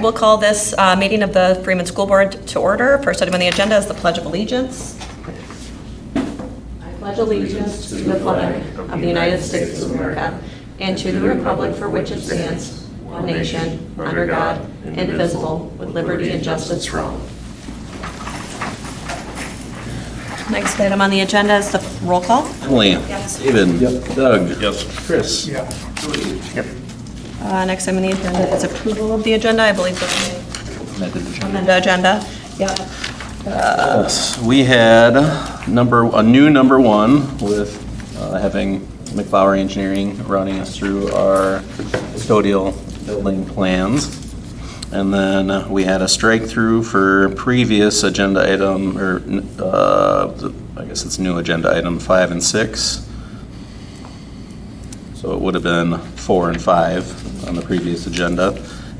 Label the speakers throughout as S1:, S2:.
S1: we'll call this meeting of the Freeman School Board to order. First item on the agenda is the Pledge of Allegiance. I pledge allegiance to the flag of the United States of America and to the republic for which it stands, one nation, under God, indivisible, with liberty and justice for all. Next item on the agenda is the roll call.
S2: Emily.
S1: Yes.
S2: David.
S3: Yep.
S2: Doug. Yes. Chris.
S3: Yeah.
S2: Yep.
S1: Next item on the agenda is approval of the agenda. I believe the agenda. Yeah.
S2: Yes, we had a new number one with having McFlower Engineering running us through our custodial building plans. And then we had a strike through for previous agenda item, or I guess it's new agenda item 5 and 6. So it would have been 4 and 5 on the previous agenda.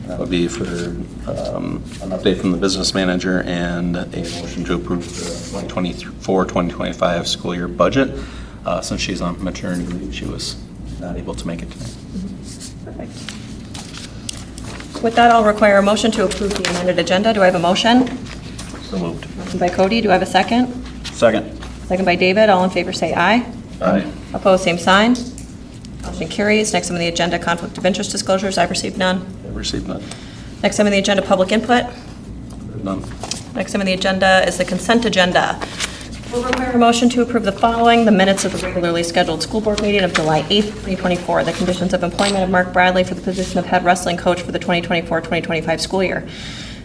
S2: That would be for an update from the business manager and a motion to approve the 2024-2025 school year budget. Since she's on maternity leave, she was not able to make it tonight.
S1: Perfect. With that, I'll require a motion to approve the amended agenda. Do I have a motion?
S2: So moved.
S1: Motion by Cody. Do I have a second?
S2: Second.
S1: Second by David. All in favor say aye.
S2: Aye.
S1: Opposed, same sign. Motion carries. Next item on the agenda, conflict of interest disclosures. I've received none.
S2: I've received none.
S1: Next item on the agenda, public input.
S2: None.
S1: Next item on the agenda is the consent agenda. We'll require a motion to approve the following: the minutes of the regularly scheduled school board meeting of July 8th, 2024, the conditions of employment of Mark Bradley for the position of head wrestling coach for the 2024-2025 school year,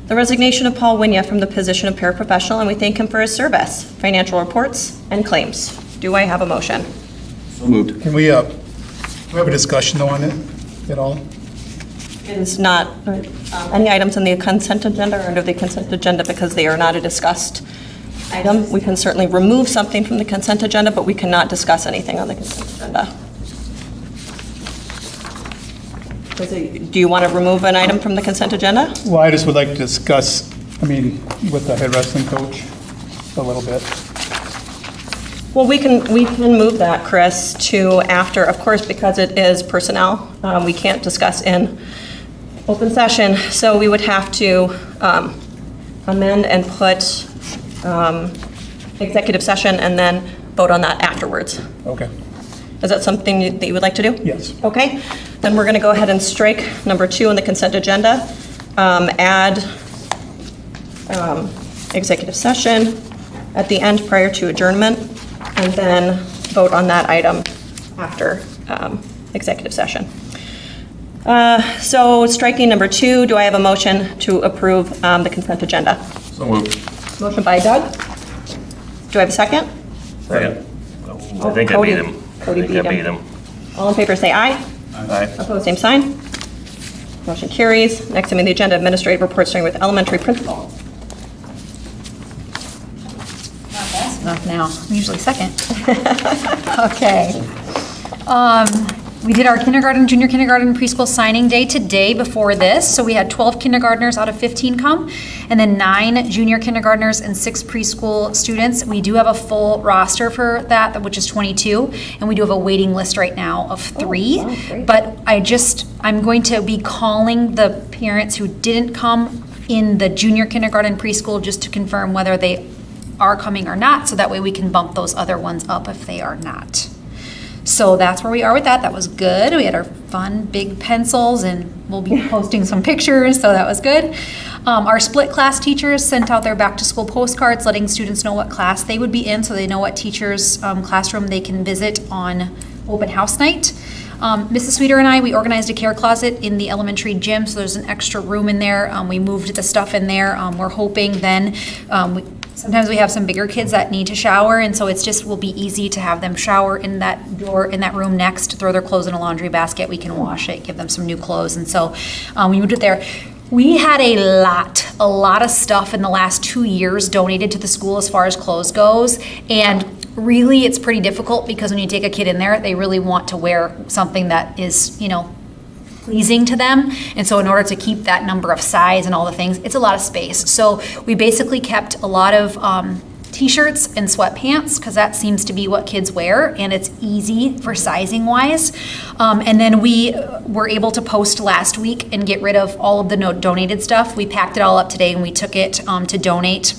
S1: the resignation of Paul Winya from the position of paraprofessional, and we thank him for his service, financial reports, and claims. Do I have a motion?
S2: So moved.
S3: Can we have a discussion though on it at all?
S1: It is not any items on the consent agenda or under the consent agenda because they are not a discussed item. We can certainly remove something from the consent agenda, but we cannot discuss anything on the consent agenda. Do you want to remove an item from the consent agenda?
S3: Well, I just would like to discuss, with the head wrestling coach a little bit.
S1: Well, we can move that, Chris, to after, of course, because it is personnel. We can't discuss in open session, so we would have to amend and put executive session and then vote on that afterwards.
S3: Okay.
S1: Is that something that you would like to do?
S3: Yes.
S1: Okay, then we're going to go ahead and strike number 2 on the consent agenda, add executive session at the end prior to adjournment, and then vote on that item after executive session. So striking number 2, do I have a motion to approve the consent agenda?
S2: So moved.
S1: Motion by Doug. Do I have a second?
S4: Second.
S1: Oh,
S4: I think I
S1: Cody.
S4: beat him.
S1: Cody
S4: I think I
S1: beat
S4: beat
S1: him.
S4: him.
S1: All in favor say aye.
S4: Aye.
S1: Opposed, same sign. Motion carries. Next item on the agenda, administrative report starting with elementary principal.
S5: Not fast enough now. I'm usually second. Okay. We did our kindergarten, junior kindergarten, preschool signing day today before this. So we had 12 kindergartners out of 15 come, and then 9 junior kindergartners and 6 preschool students. We do have a full roster for that, which is 22, and we do have a waiting list right now of 3.
S1: wow, great.
S5: But I'm going to be calling the parents who didn't come in the junior kindergarten preschool just to confirm whether they are coming or not, so that way we can bump those other ones up if they are not. So that's where we are with that. That was good. We had our fun big pencils, and we'll be posting some pictures, so that was good. Our split class teachers sent out their back to school postcards letting students know what class they would be in, so they know what teacher's classroom they can visit on open house night. Mrs. Sweeter and I, we organized a care closet in the elementary gym, so there's an extra room in there. We moved the stuff in there. We're hoping then, sometimes we have some bigger kids that need to shower, and so it's just will be easy to have them shower in that door, in that room next, throw their clothes in a laundry basket. We can wash it, give them some new clothes, and so we moved it there. We had a lot of stuff in the last 2 years donated to the school as far as clothes goes, and really it's pretty difficult because when you take a kid in there, they really want to wear something that is, pleasing to them. And so in order to keep that number of size and all the things, it's a lot of space. So we basically kept a lot of t-shirts and sweatpants, because that seems to be what kids wear, and it's easy for sizing wise. And then we were able to post last week and get rid of all of the donated stuff. We packed it all up today and we took it to donate.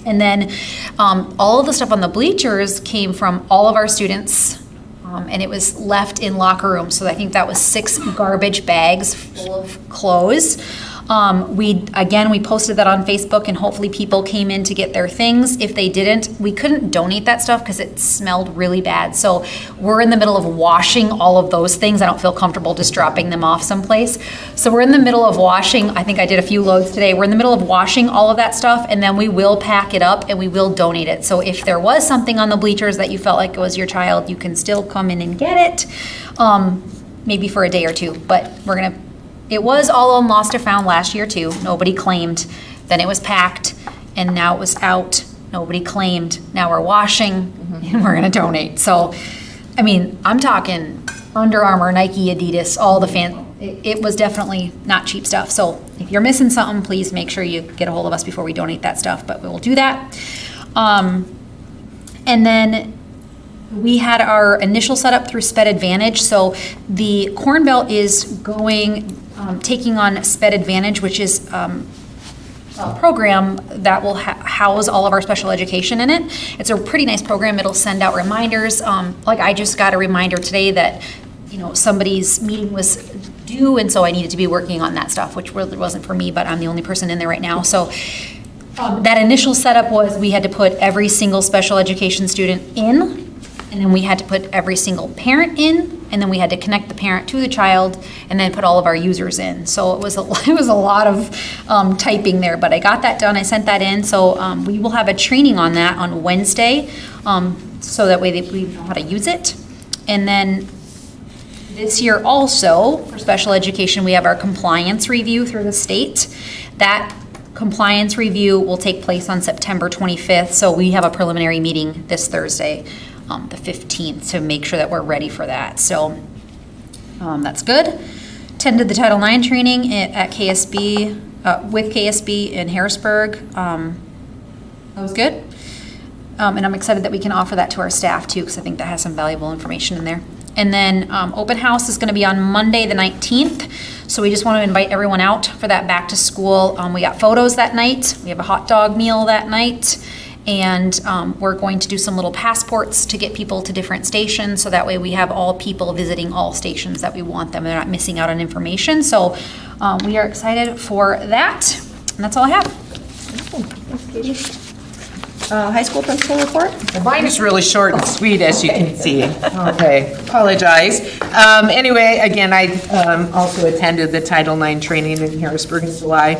S5: And then all of the stuff on the bleachers came from all of our students, and it was left in locker rooms. So I think that was 6 garbage bags full of clothes. We posted that on Facebook, and hopefully people came in to get their things. If they didn't, we couldn't donate that stuff because it smelled really bad. So we're in the middle of washing all of those things. I don't feel comfortable just dropping them off someplace. So we're in the middle of washing. I think I did a few loads today. We're in the middle of washing all of that stuff, and then we will pack it up and we will donate it. So if there was something on the bleachers that you felt like it was your child, you can still come in and get it, maybe for a day or two. But it was all on lost or found last year too. Nobody claimed. Then it was packed, and now it was out. Nobody claimed. Now we're washing, and we're gonna donate. So, I mean, I'm talking Under Armour, Nike, Adidas, all the it was definitely not cheap stuff. So if you're missing something, please make sure you get a hold of us before we donate that stuff, but we will do that. And then we had our initial setup through Sped Advantage. So the Corn Belt is taking on Sped Advantage, which is a program that will house all of our special education in it. It's a pretty nice program. It'll send out reminders. Like I just got a reminder today that, somebody's meeting was due, and so I needed to be working on that stuff, which really wasn't for me, but I'm the only person in there right now. So that initial setup was we had to put every single special education student in, and then we had to put every single parent in, and then we had to connect the parent to the child, and then put all of our users in. So it was a lot of typing there, but I got that done. I sent that in. So we will have a training on that on Wednesday, so that way we know how to use it. And then this year also, for special education, we have our compliance review through the state. That compliance review will take place on September 25th. So we have a preliminary meeting this Thursday, the 15th, to make sure that we're ready for that. So that's good. Attended the Title IX training at KSB, with KSB in Harrisburg. That was good. And I'm excited that we can offer that to our staff too, because I think that has some valuable information in there. And then open house is going to be on Monday the 19th. So we just want to invite everyone out for that back to school. We got photos that night. We have a hot dog meal that night. And we're going to do some little passports to get people to different stations. So that way we have all people visiting all stations that we want them. They're not missing out on information. So we are excited for that. And that's all I have.
S1: Thanks, Katie. High school principal report?
S4: Mine is really short and sweet, as you can see. Okay, apologize. Anyway, again, I also attended the Title IX training in Harrisburg in July.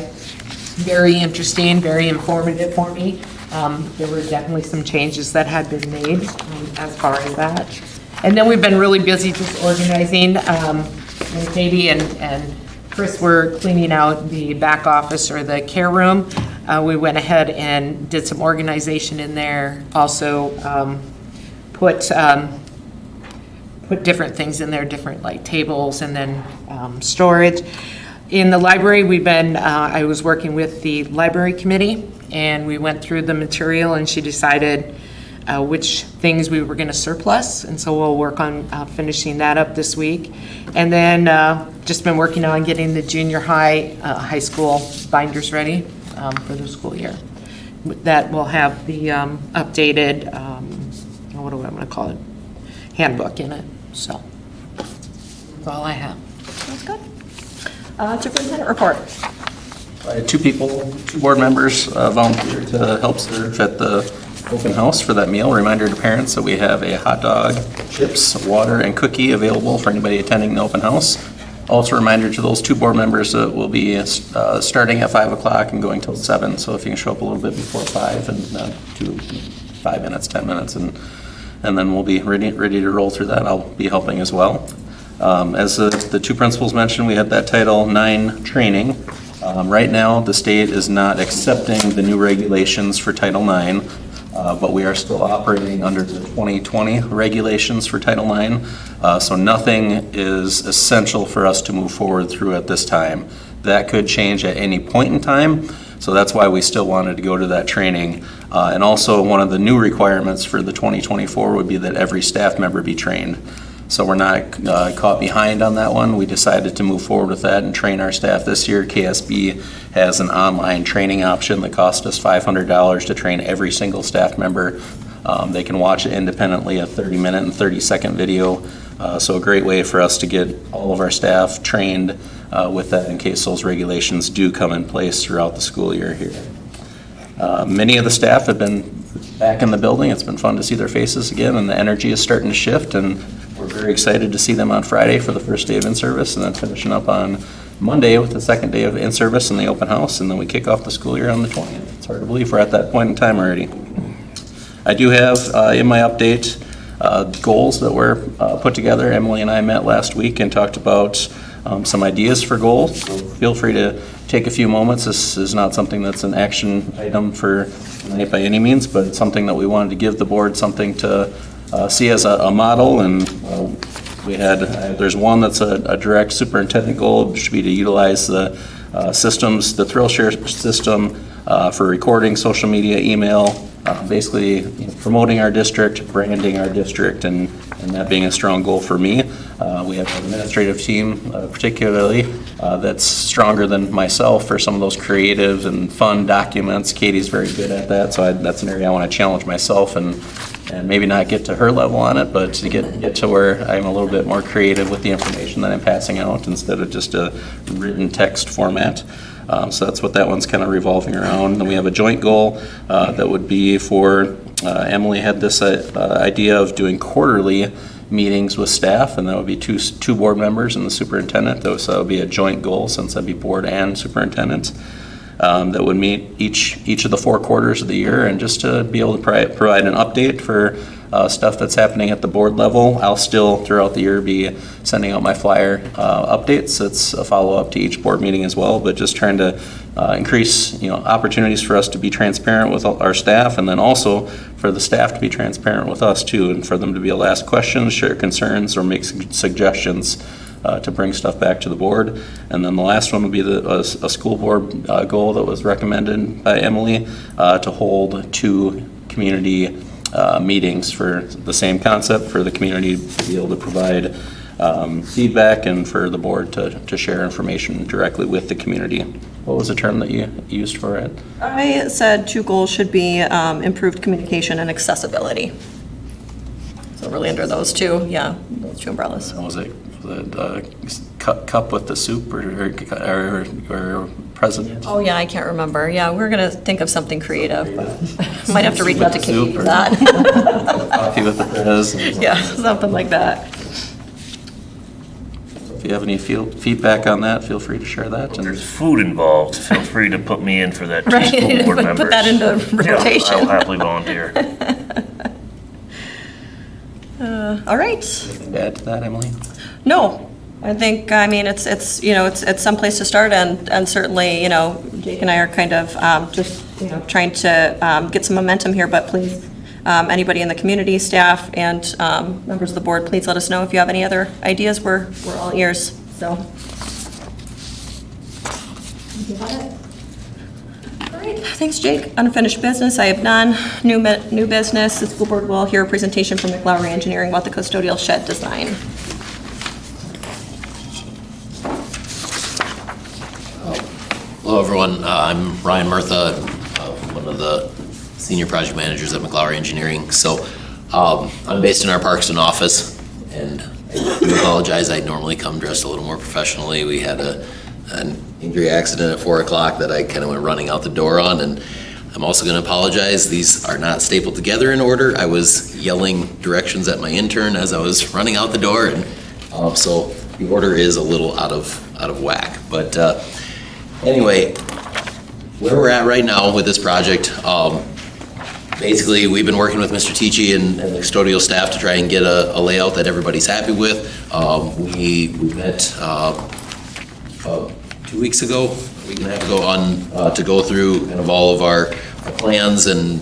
S4: Very interesting, very informative for me. There were definitely some changes that had been made as far as that. And then we've been really busy just organizing. When Katie and Chris were cleaning out the back office or the care room, we went ahead and did some organization in there. Also put different things in there, different like tables and then storage. In the library, I was working with the library committee, and we went through the material, and she decided which things we were going to surplus, and so we'll work on finishing that up this week. And then just been working on getting the junior high school binders ready for the school year. That will have the updated, what do I want to call it, handbook in it. So that's all I have.
S1: That's good. Superintendent report.
S2: I had two board members volunteered to help serve at the open house for that meal. Reminder to parents that we have a hot dog, chips, water, and cookie available for anybody attending the open house. Also a reminder to those two board members that we'll be starting at 5 o'clock and going till 7. So if you can show up a little bit before 5 and 5 minutes, 10 minutes, and then we'll be ready to roll through that. I'll be helping as well. As the two principals mentioned, we had that Title IX training. Right now, the state is not accepting the new regulations for Title IX, but we are still operating under the 2020 regulations for Title IX. So nothing is essential for us to move forward through at this time. That could change at any point in time, So that's why we still wanted to go to that training. And also, one of the new requirements for the 2024 would be that every staff member be trained. So we're not caught behind on that one. We decided to move forward with that and train our staff this year. KSB has an online training option that cost us $500 to train every single staff member. They can watch it independently, a 30-minute and 30-second video. So a great way for us to get all of our staff trained with that in case those regulations do come in place throughout the school year here. Many of the staff have been back in the building. It's been fun to see their faces again, and the energy is starting to shift, and we're very excited to see them on Friday for the first day of in-service, and then finishing up on Monday with the second day of in-service and the open house, and then we kick off the school year on the 20th. It's hard to believe we're at that point in time already. I do have in my update goals that were put together. Emily and I met last week and talked about some ideas for goals. So feel free to take a few moments. This is not something that's an action item for tonight by any means, but it's something that we wanted to give the board something to see as a model. And we had, there's one that's a direct superintendent goal, which should be to utilize the systems, the ThrillShare system for recording, social media, email, basically promoting our district, branding our district, and that being a strong goal for me. We have an administrative team, particularly, that's stronger than myself for some of those creative and fun documents. Katie's very good at that, so that's an area I want to challenge myself and maybe not get to her level on it, but to get to where I'm a little bit more creative with the information that I'm passing out instead of just a written text format. So that's what that one's kind of revolving around. Then we have a joint goal that would be for, Emily had this idea of doing quarterly meetings with staff, and that would be two board members and the superintendent. So that would be a joint goal, since that'd be board and superintendent. That would meet each of the 4 quarters of the year, and just to be able to provide an update for stuff that's happening at the board level. I'll still, throughout the year, be sending out my flyer updates. It's a follow-up to each board meeting as well, but just trying to increase opportunities for us to be transparent with our staff, and then also for the staff to be transparent with us too, and for them to be able to ask questions, share concerns, or make suggestions to bring stuff back to the board. And then the last one would be a school board goal that was recommended by Emily to hold 2 community meetings for the same concept, for the community to be able to provide feedback and for the board to share information directly with the community. What was the term that you used for it?
S1: I said 2 goals should be improved communication and accessibility. So really under those 2, yeah, those 2 umbrellas.
S2: Was it cup with the soup or president?
S1: Oh, yeah, I can't remember. Yeah, we're going to think of something creative, but might have to reach out to Katie
S2: Soup
S1: for
S2: or-
S1: that.
S2: Coffee with the prez.
S1: Yeah, something like that.
S2: If you have any feedback on that, feel free to share that.
S6: If
S2: And
S6: there's food involved, feel free to put me in for that, 2
S1: Right,
S6: school board
S1: put
S6: members.
S1: that into
S6: Yeah,
S1: rotation.
S6: I'll happily volunteer.
S1: All right.
S2: anything to add to that, Emily?
S1: No, I think, it's someplace to start, and certainly, Jake and I are kind of just, trying to get some momentum here, but please, anybody in the community, staff, and members of the board, please let us know if you have any other ideas. We're all ears, so. All right, thanks, Jake. Unfinished business, I have none. New business, the school board will hear a presentation from McLaury Engineering about the custodial shed design.
S7: Hello, everyone. I'm Ryan Murtha, one of the senior project managers at McLaury Engineering. So I'm based in our Parkston office, and I do apologize. I normally come dressed a little more professionally. We had an injury accident at 4 o'clock that I kind of went running out the door on, and I'm also going to apologize. These are not stapled together in order. I was yelling directions at my intern as I was running out the door, and so the order is a little out of whack. But anyway, where we're at right now with this project, basically we've been working with Mr. Tichy and the custodial staff to try and get a layout that everybody's happy with. We met 2 weeks ago, a week and a half ago, on to go through kind of all of our plans and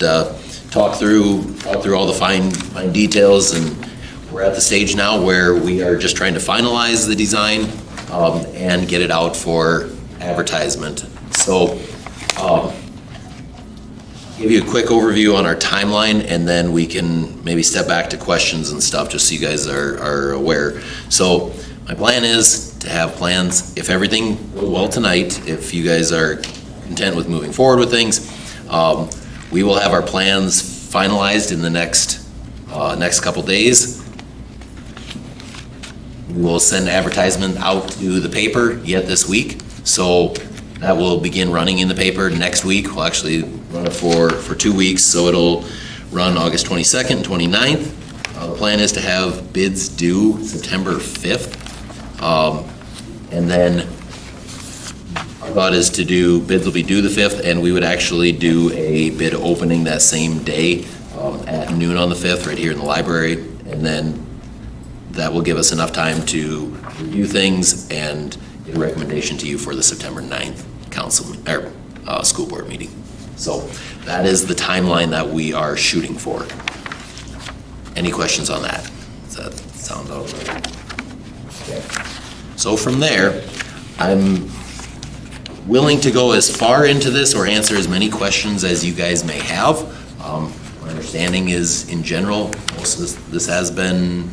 S7: talk through all the fine details. And we're at the stage now where we are just trying to finalize the design and get it out for advertisement. So Give you a quick overview on our timeline, and then we can maybe step back to questions and stuff, just so you guys are aware. So my plan is to have plans, if everything goes well tonight, if you guys are content with moving forward with things, we will have our plans finalized in the next couple days. We will send advertisement out to the paper yet this week, so that will begin running in the paper next week. We'll actually run it for 2 weeks, so it'll run August 22nd and 29th. The plan is to have bids due September 5th. And then our thought is to do, bids will be due the 5th, and we would actually do a bid opening that same day at noon on the 5th, right here in the library. And then that will give us enough time to review things and get a recommendation to you for the September 9th school board meeting. So that is the timeline that we are shooting for. Any questions on that? Does that sound all right? Okay. So from there, I'm willing to go as far into this or answer as many questions as you guys may have. My understanding is, in general, most of this has been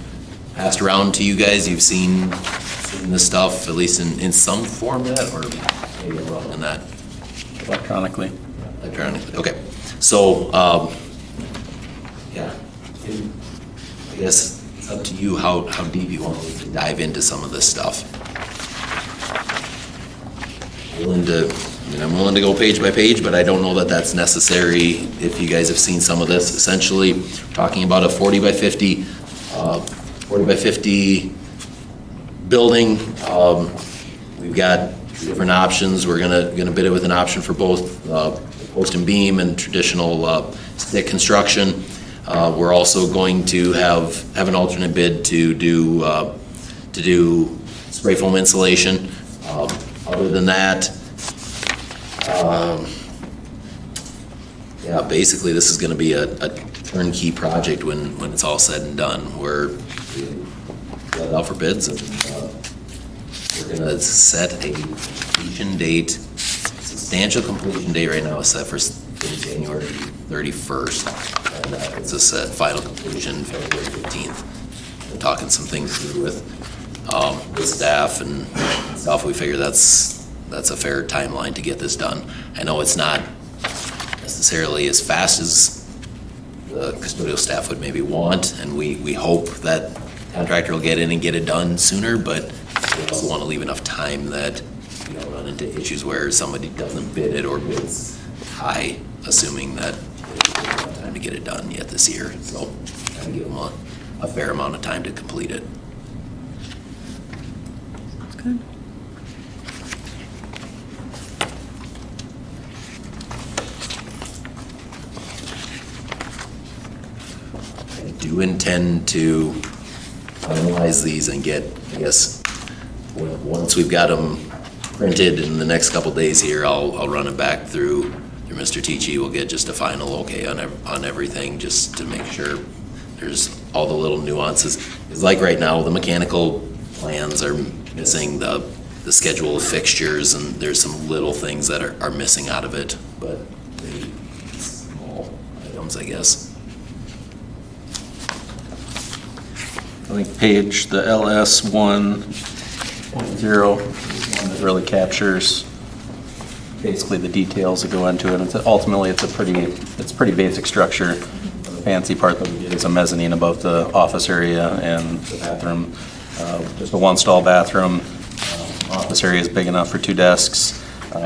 S7: passed around to you guys. You've seen this stuff, at least in some format, or maybe I'm wrong in that.
S2: Electronically.
S7: Electronically, okay. So, yeah, I guess it's up to you how deep you want to dive into some of this stuff. I'm willing to go page by page, but I don't know that that's necessary if you guys have seen some of this. Essentially, we're talking about a 40 by 50 building. We've got different options. We're gonna bid it with an option for both post and beam and traditional stick construction. We're also going to have an alternate bid to do spray foam insulation. Other than that, yeah, basically this is gonna be a turnkey project when it's all said and done. We're let out for bids, and we're gonna set a completion date. Substantial completion date right now is set for January 31st, and it's a set final completion February 15th. We're talking some things through with staff and stuff. We figure that's a fair timeline to get this done. I know it's not necessarily as fast as the custodial staff would maybe want, and we hope that contractor will get in and get it done sooner, but we also want to leave enough time that you don't run into issues where somebody doesn't bid it or bids high, assuming that they don't have time to get it done yet this year. So kind of give them a fair amount of time to complete it.
S1: That's good.
S7: I do intend to finalize these and get, I guess, once we've got them printed in the next couple days here, I'll run it back through Mr. Tichy. We'll get just a final okay on everything, just to make sure there's all the little nuances. It's like right now, the mechanical plans are missing the schedule of fixtures, and there's some little things that are missing out of it, but maybe small items, I guess.
S2: I think page, the LS 1.0 that really captures basically the details that go into it. Ultimately, it's a pretty basic structure. The fancy part that we did is a mezzanine above the office area and the bathroom. Just a one-stall bathroom. Office area is big enough for 2 desks.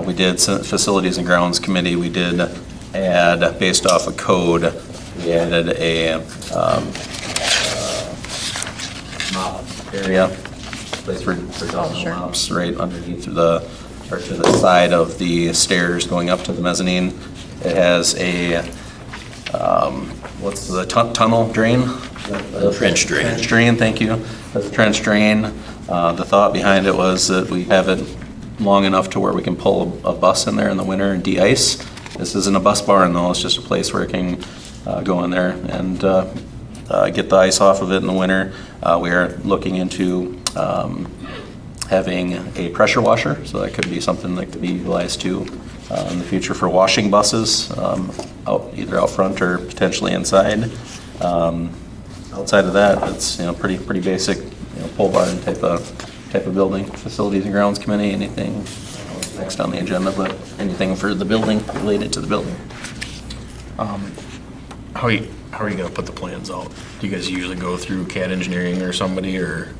S2: We did facilities and grounds committee. We did add, based off a code, we added a mop area, place for
S1: sure.
S2: mops right underneath or to the side of the stairs going up to the mezzanine. It has a, what's the tunnel drain?
S7: Trench drain.
S2: Trench drain, thank you. That's a trench drain. The thought behind it was that we have it long enough to where we can pull a bus in there in the winter and de-ice. This isn't a bus barn though, it's just a place where it can go in there and get the ice off of it in the winter. We are looking into having a pressure washer, so that could be something that could be utilized too. in the future for washing buses, either out front or potentially inside. Outside of that, it's, pretty basic, pole barn type of building. Facilities and Grounds Committee, anything next on the agenda, but anything for the building, related to the building.
S8: How are you gonna put the plans out? Do you guys usually go through CAD engineering or somebody, or?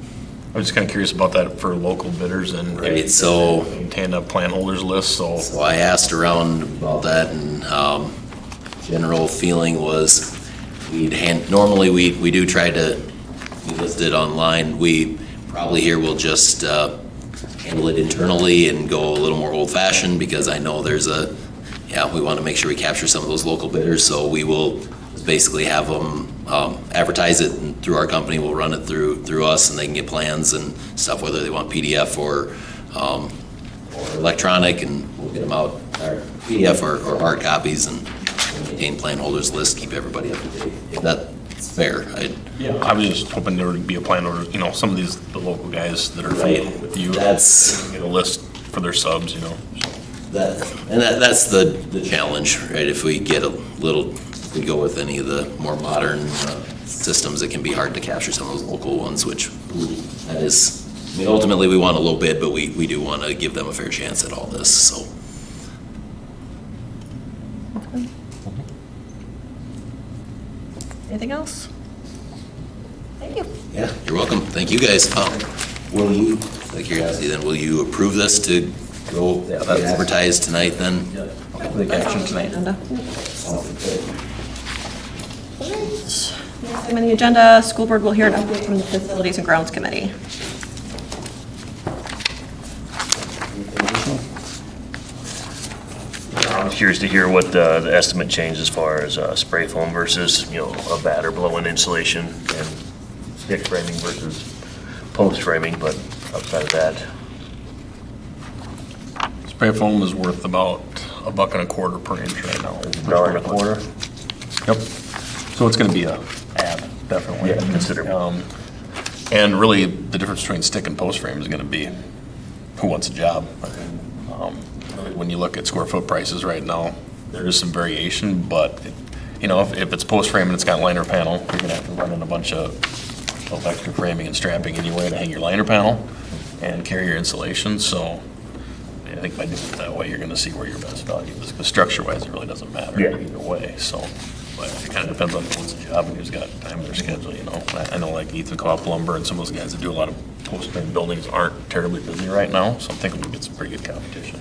S8: I was just kinda curious about that for local bidders and.
S7: Right, so-
S8: Maintain a plan holders list, so.
S7: So I asked around about that, and general feeling was normally we do try to list it online. We probably here will just handle it internally and go a little more old-fashioned, because I know we want to make sure we capture some of those local bidders, so we will basically have them advertise it, and through our company, we'll run it through us, and they can get plans and stuff, whether they want PDF or electronic, and we'll get them out, or PDF or hard copies, and maintain plan holders list, keep everybody up to date. If that's fair.
S8: Yeah, I was just hoping there would be a plan order, some of the local guys that are
S7: Right.
S8: with you.
S7: That's-
S8: Get a list for their subs, so.
S7: That's the challenge, right? If we go with any of the more modern systems, it can be hard to capture some of those local ones, which that is, ultimately we want a low bid, but we do want to give them a fair chance at all this, so.
S1: Anything else? Thank you.
S7: Yeah, you're welcome. Thank you, guys. Will you, out of curiosity then, will you approve this to go advertise tonight then?
S2: Take action tonight.
S1: Agenda. Next item on the agenda, school board will hear an update from the Facilities and Grounds Committee.
S6: I'm curious to hear what the estimate changed as far as spray foam versus, a batter blow-in insulation, and stick framing versus post framing, but outside of that.
S8: Spray foam is worth about $1.25 per inch right now.
S6: $1.25?
S8: Yep. So it's gonna be a add, definitely.
S6: Yeah, considerable.
S8: And really, the difference between stick and post frame is gonna be who wants a job. When you look at square foot prices right now, there is some variation, but, if it's post frame and it's got liner panel, you're gonna have to run in a bunch of extra framing and strapping anyway to hang your liner panel and carry your insulation, so I think by doing it that way, you're gonna see where your best value is, because structure-wise, it really doesn't matter
S6: Yeah.
S8: either way, so. But it kind of depends on what's the job and who's got time in their schedule, I know like Ethan Co-op Lumber and some of those guys that do a lot of post-frame buildings aren't terribly busy right now, so I'm thinking we get some pretty good competition.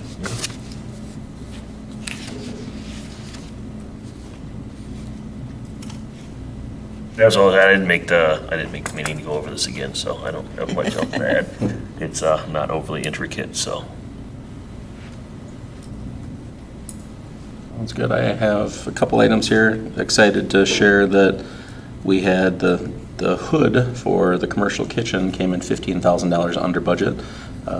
S6: That's all. I didn't make the meeting to go over this again, so I don't have much else to add. It's not overly intricate, so.
S2: Sounds good. I have a couple items here. Excited to share that we had the hood for the commercial kitchen came in $15,000 under budget.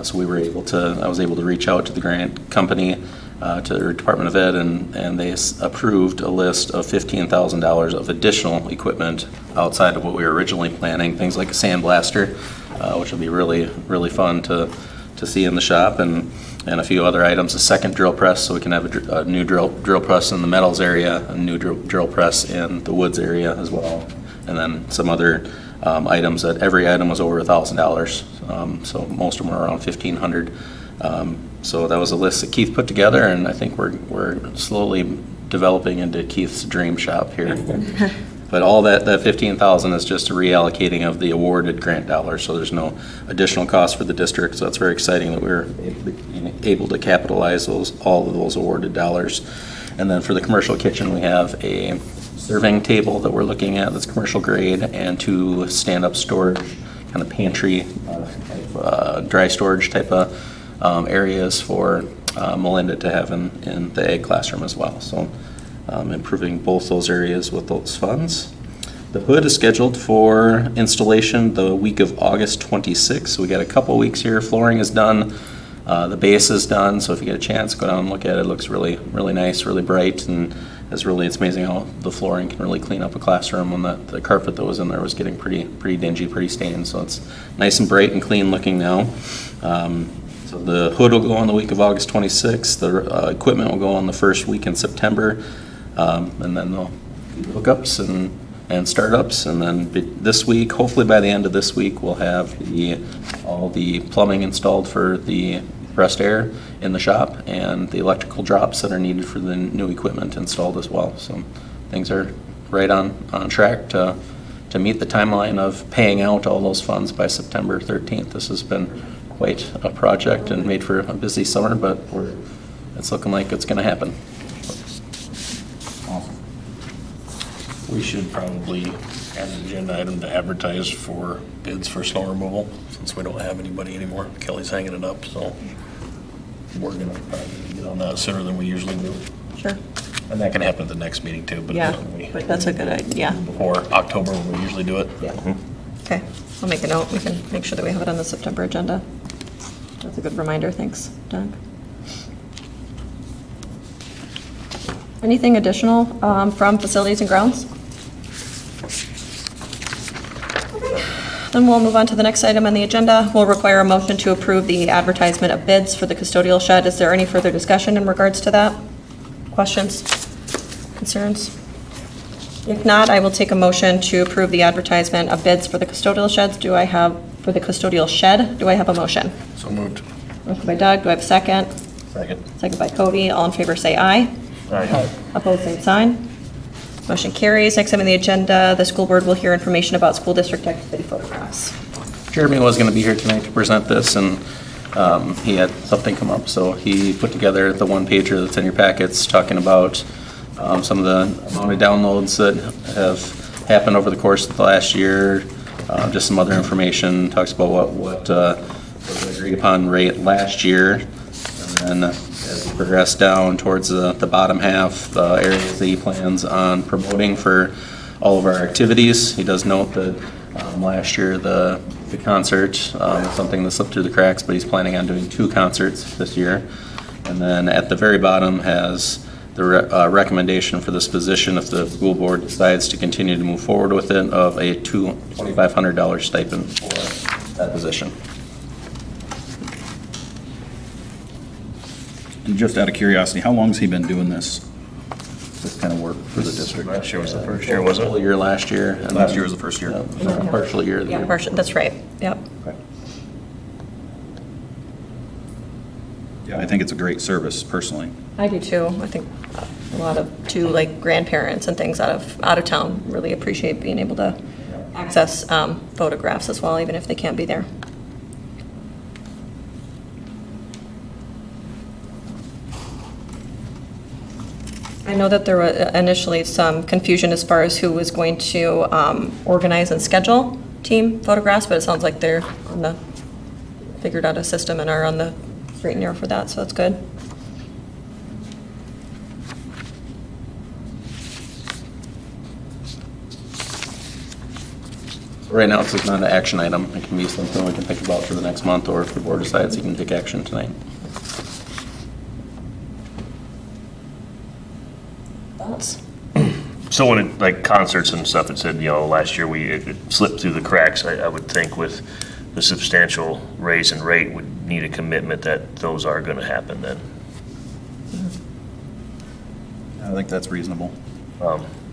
S2: So I was able to reach out to the grant company, to their Department of Ed, and they approved a list of $15,000 of additional equipment outside of what we were originally planning. Things like a sandblaster, which will be really, really fun to see in the shop, and a few other items, a second drill press, so we can have a new drill press in the metals area, a new drill press in the woods area as well, and then some other items. That every item was over $1,000, so most of them are around $1,500. So that was a list that Keith put together, and I think we're slowly developing into Keith's dream shop here. But all that $15,000 is just a reallocating of the awarded grant dollars, so there's no additional cost for the district. So it's very exciting that we're able to capitalize all of those awarded dollars. And then for the commercial kitchen, we have a serving table that we're looking at that's commercial grade, and 2 stand-up storage, kind of pantry, dry storage type of areas for Melinda to have in the ag classroom as well. So improving both those areas with those funds. The hood is scheduled for installation the week of August 26th. So we got a couple weeks here. Flooring is done. The base is done. So if you get a chance, go down and look at it. It looks really, really nice, really bright, and it's amazing how the flooring can really clean up a classroom when the carpet that was in there was getting pretty dingy, pretty stained. So it's nice and bright and clean looking now. So the hood will go on the week of August 26th, the equipment will go on the first week in September, and then they'll do hookups and startups, and then this week, hopefully by the end of this week, we'll have all the plumbing installed for the compressed air in the shop, and the electrical drops that are needed for the new equipment installed as well. So things are right on track to meet the timeline of paying out all those funds by September 13th. This has been quite a project and made for a busy summer, but it's looking like it's going to happen.
S8: We should probably add an agenda item to advertise for bids for snow removal, since we don't have anybody anymore. Kelly's hanging it up, so we're gonna probably get on that sooner than we usually do.
S1: Sure.
S8: And that can happen at the next meeting too, but
S1: Yeah, but that's a good idea.
S8: before October, when we usually do it.
S1: Yeah. Okay, I'll make a note. We can make sure that we have it on the September agenda. That's a good reminder. Thanks, Doug. Anything additional from facilities and grounds? Then we'll move on to the next item on the agenda. We'll require a motion to approve the advertisement of bids for the custodial shed. Is there any further discussion in regards to that? Questions? Concerns? If not, I will take a motion to approve the advertisement of bids for the custodial sheds. Do I have a motion?
S8: So moved.
S1: Motion by Doug. Do I have a second?
S8: Second.
S1: Second by Cody. All in favor, say aye.
S6: Aye.
S1: Opposed, same sign. Motion carries. Next item on the agenda, the school board will hear information about school district activity photographs.
S2: Jeremy was going to be here tonight to present this, and he had something come up, so he put together the one-pager that's in your packets, talking about some of the amount of downloads that have happened over the course of the last year, just some other information, talks about what was agreed upon rate last year, and then as we progress down towards the bottom half, the areas that he plans on promoting for all of our activities. He does note that last year the concert was something that slipped through the cracks, but he's planning on doing 2 concerts this year. And then at the very bottom has the recommendation for this position, if the school board decides to continue to move forward with it, of a $2,500 stipend for that position.
S9: And just out of curiosity, how long has he been doing this kind of work for the district?
S6: Last year was the first year, wasn't
S2: Full
S6: it?
S2: year last year. And
S9: Last year was the first year.
S2: yeah, partial year.
S1: Yeah, that's right. Yep.
S9: Yeah, I think it's a great service, personally.
S1: I do too. I think a lot of like grandparents and things out of town really appreciate being able to access photographs as well, even if they can't be there. I know that there were initially some confusion as far as who was going to organize and schedule team photographs, but it sounds like they're figured out a system and are on the straight and narrow for that, so that's good.
S2: Right now, this is not an action item. It can be something we can think about for the next month, or if the board decides you can take action tonight.
S1: Thoughts?
S6: So when it, like concerts and stuff, it said, last year it slipped through the cracks. I would think with the substantial raise in rate would need a commitment that those are gonna happen then.
S9: I think that's reasonable.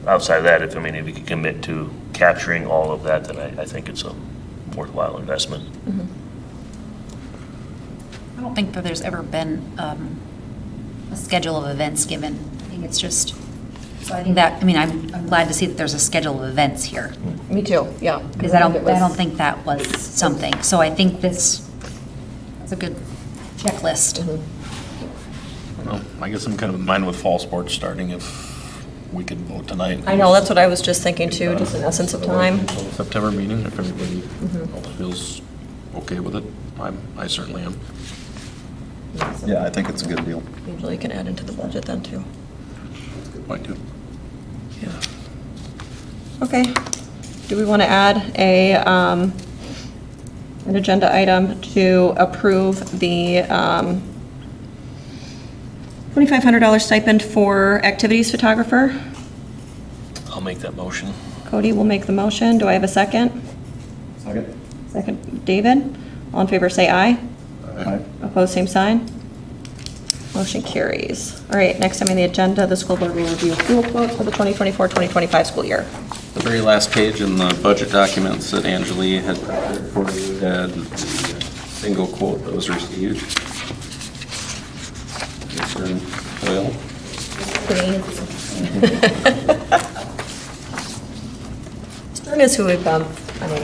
S6: Outside of that, if you could commit to capturing all of that, then I think it's a worthwhile investment.
S5: I don't think that there's ever been a schedule of events given. I think it's just, so I think that, I'm glad to see that there's a schedule of events here.
S1: Me too, yeah.
S5: Because I don't think that was something. So I think that's a good checklist.
S8: Well, I guess I'm kind of in mind with fall sports starting, if we could vote tonight.
S1: I know, that's what I was just thinking too, just in essence of time.
S8: September meeting, if everybody else feels okay with it, I certainly am.
S9: Yeah, I think it's a good deal.
S1: Usually can add into the budget then too.
S2: Good point, too.
S1: Yeah. Okay. Do we want to add an agenda item to approve the $2,500 stipend for activities photographer?
S6: I'll make that motion.
S1: Cody will make the motion. Do I have a second?
S9: Second.
S1: Second, David. All in favor, say aye.
S9: Aye.
S1: Opposed, Opposed, same sign. Motion carries. All right, next time on the agenda, the school board will review fuel quote for the 2024-2025 school year.
S2: The very last page in the budget documents that Angeli had prepared for you had the single quote that was received. Eastern Oil.
S1: Stern is who we've been,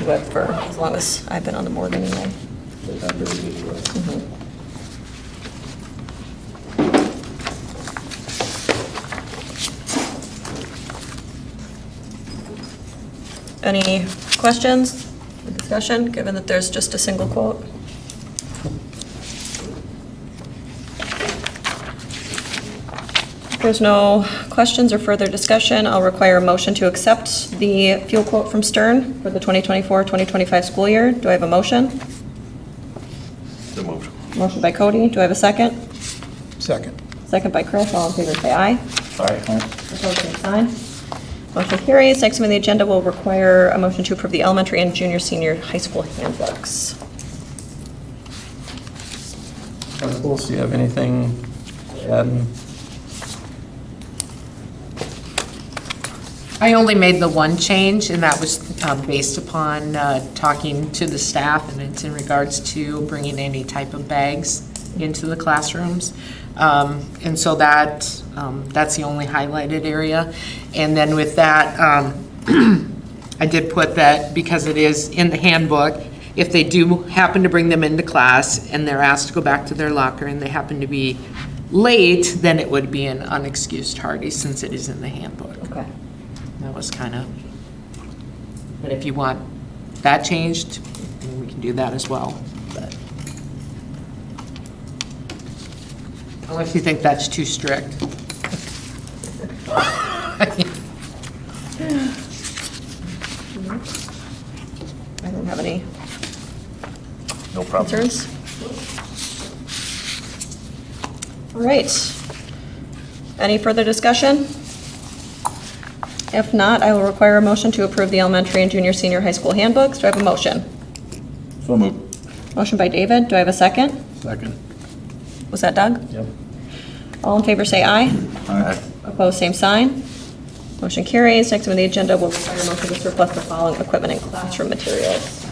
S1: with for as long as I've been on the board anyway.
S2: They've been very good to us.
S1: Any questions, discussion, given that there's just a single quote? If there's no questions or further discussion, I'll require a motion to accept the fuel quote from Stern for the 2024-2025 school year. Do I have a motion?
S6: So moved.
S1: Motion by Cody. Do I have a second?
S3: Second.
S1: Second by Chris. All in favor, say aye.
S8: Aye.
S1: Opposed, same sign. Motion carries. Next on the agenda will require a motion to approve the elementary and junior, senior high school handbooks.
S2: Principals, do you have anything to add?
S4: I only made the one change, and that was based upon talking to the staff, and it's in regards to bringing any type of bags into the classrooms. And so that's the only highlighted area. And then with that, I did put that because it is in the handbook, if they do happen to bring them into class and they're asked to go back to their locker and they happen to be late, then it would be an unexcused tardy since it is in the handbook.
S1: Okay.
S4: That was kind of, but if you want that changed, we can do that as well. But unless you think that's too strict.
S1: I don't have any
S6: No problem.
S1: concerns. All right. Any further discussion? If not, I will require a motion to approve the elementary and junior, senior high school handbooks. Do I have a motion?
S9: So moved.
S1: Motion by David. Do I have a second?
S9: Second.
S1: Was that Doug?
S9: Yep.
S1: All in favor, say aye.
S9: Aye.
S1: Opposed, same sign. Motion carries. Next on the agenda will require a motion to surplus the following equipment and classroom materials.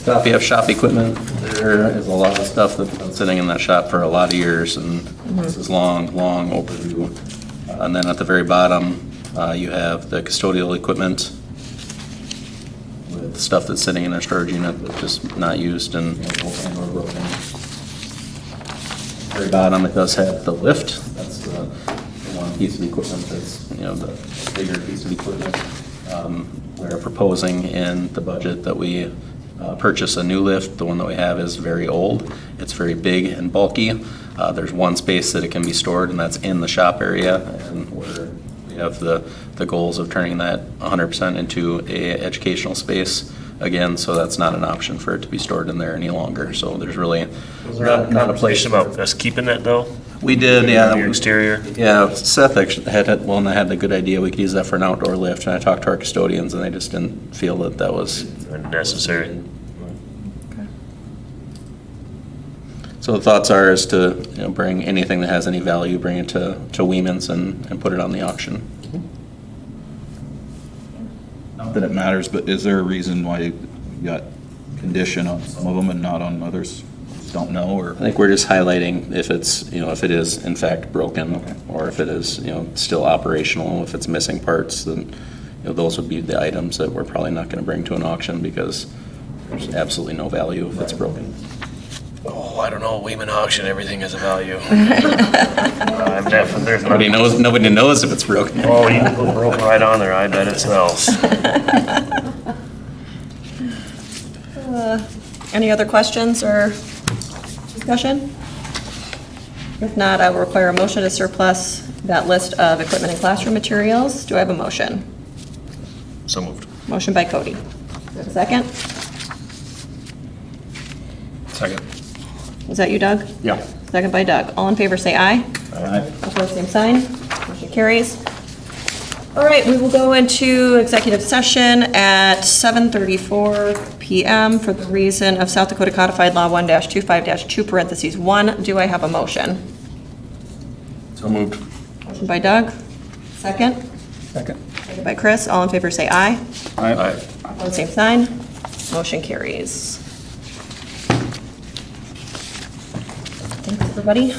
S2: Top, you have shop equipment. There is a lot of stuff that's been sitting in that shop for a lot of years, and this is long overdue. And then at the very bottom, you have the custodial equipment with stuff that's sitting in our storage unit that's just not used and or broken. Very bottom, it does have the lift. That's the one piece of equipment that's, the bigger piece of equipment. We're proposing in the budget that we purchase a new lift. The one that we have is very old. It's very big and bulky. There's one space that it can be stored, and that's in the shop area. And we have the goals of turning that 100% into a educational space again, so that's not an option for it to be stored in there any longer. So there's really not a place.
S6: About us keeping that though?
S2: We did, yeah.
S6: Your exterior?
S2: Yeah, Seth actually had the good idea, we could use that for an outdoor lift, and I talked to our custodians, and they just didn't feel that was.
S6: Unnecessary.
S2: So the thoughts are is to, bring anything that has any value, bring it to Weeman's and put it on the auction.
S9: Not that it matters, but is there a reason why you got condition on some of them and not on others? Just don't know, or?
S2: I think we're just highlighting if it's, if it is in fact broken,
S9: Okay.
S2: or if it is, still operational, if it's missing parts, then, those would be the items that we're probably not gonna bring to an auction because there's absolutely no value if it's broken.
S6: Oh, I don't know, Weeman auction, everything has a value. There's
S2: Nobody knows if it's broken.
S6: Oh, you can put broke right on there, I bet it smells.
S1: Any other questions or discussion? If not, I will require a motion to surplus that list of equipment and classroom materials. Do I have a motion?
S6: So moved.
S1: Motion by Cody. Do I have a second?
S8: Second.
S1: Was that you, Doug?
S8: Yeah.
S1: Second by Doug. All in favor, say aye.
S9: Aye.
S1: Opposed, same sign. Motion carries. All right, we will go into executive session at 7:34 p.m. PM for the reason of South Dakota Codified Law 1-25-2 parentheses 1. Do I have a motion?
S8: So moved.
S1: Motion by Doug, second.
S3: Second.
S1: Second by Chris. All in favor say aye.
S8: Aye.
S1: Opposed, same sign. Motion carries. Thanks, everybody.